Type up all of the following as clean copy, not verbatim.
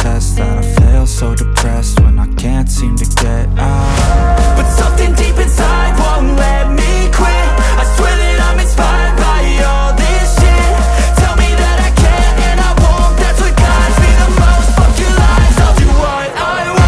test that I fail, so depressed when I can't seem to get out. But something deep inside won't let me quit. I swear that I'm inspired by all this shit. Tell me that I can and I won't, that's what guides me the most. Fuck your lies, I'll do what I want.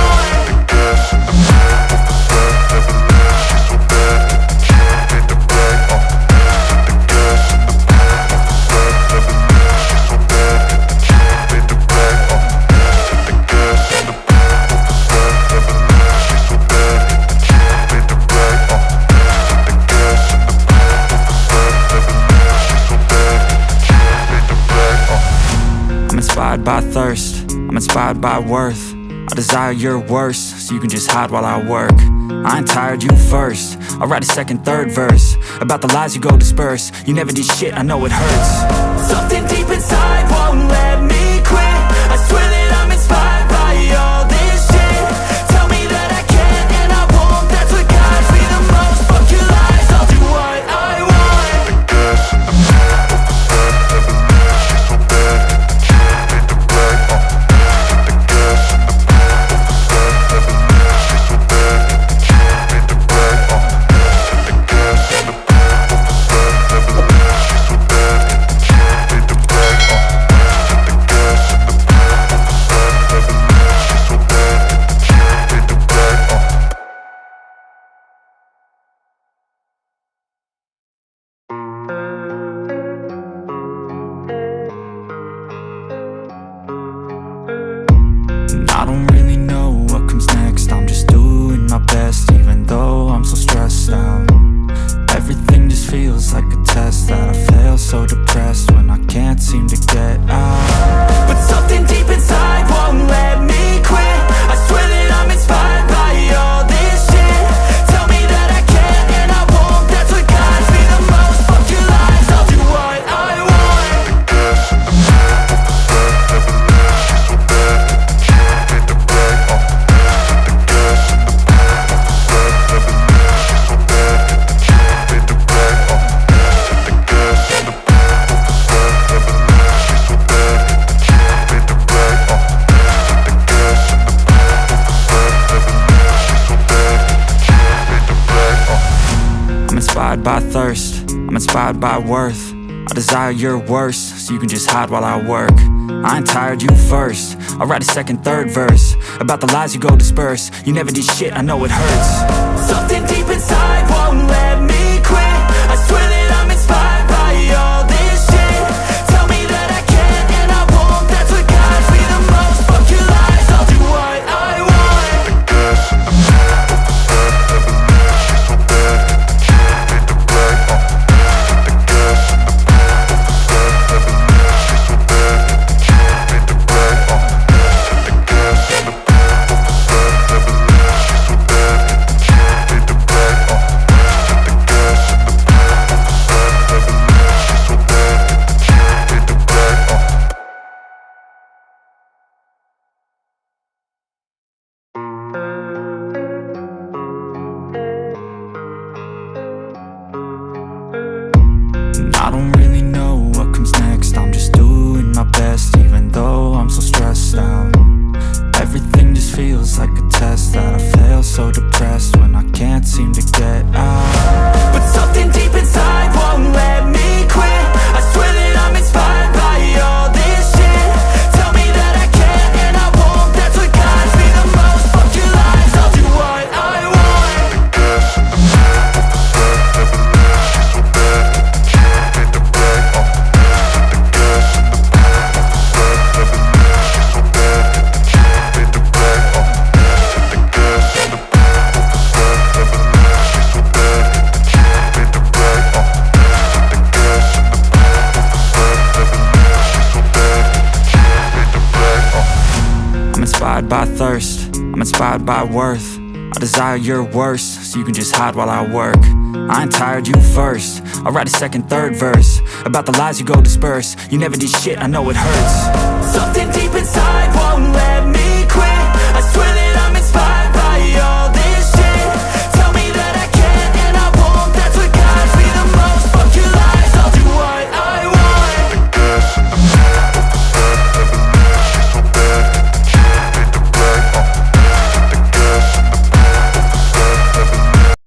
I'm inspired by thirst, I'm inspired by worth. I desire your worst, so you can just hide while I work. I ain't tired, you first. I'll write a second, third verse about the lies you go disperse. You never did shit, I know it hurts. Something deep inside won't let me quit. I swear that I'm inspired by all this shit. Tell me that I can and I won't, that's what guides me the most. Fuck your lies, I'll do what I want. I don't really know what comes next. I'm just doing my best, even though I'm so stressed out. Everything just feels like a test that I fail, so depressed when I can't seem to get out. But something deep inside won't let me quit. I swear that I'm inspired by all this shit. Tell me that I can and I won't, that's what guides me the most. Fuck your lies, I'll do what I want. I'm inspired by thirst, I'm inspired by worth. I desire your worst, so you can just hide while I work. I ain't tired, you first. I'll write a second, third verse about the lies you go disperse. You never did shit, I know it hurts. Something deep inside won't let me quit. I swear that I'm inspired by all this shit. Tell me that I can and I won't, that's what guides me the most. Fuck your lies, I'll do what I want. I don't really know what comes next. I'm just doing my best, even though I'm so stressed out. Everything just feels like a test that I fail, so depressed when I can't seem to get out. But something deep inside won't let me quit. I swear that I'm inspired by all this shit. Tell me that I can and I won't, that's what guides me the most. Fuck your lies, I'll do what I want. I'm inspired by thirst, I'm inspired by worth. I desire your worst, so you can just hide while I work. I ain't tired, you first. I'll write a second, third verse about the lies you go disperse. You never did shit, I know it hurts. Something deep inside won't let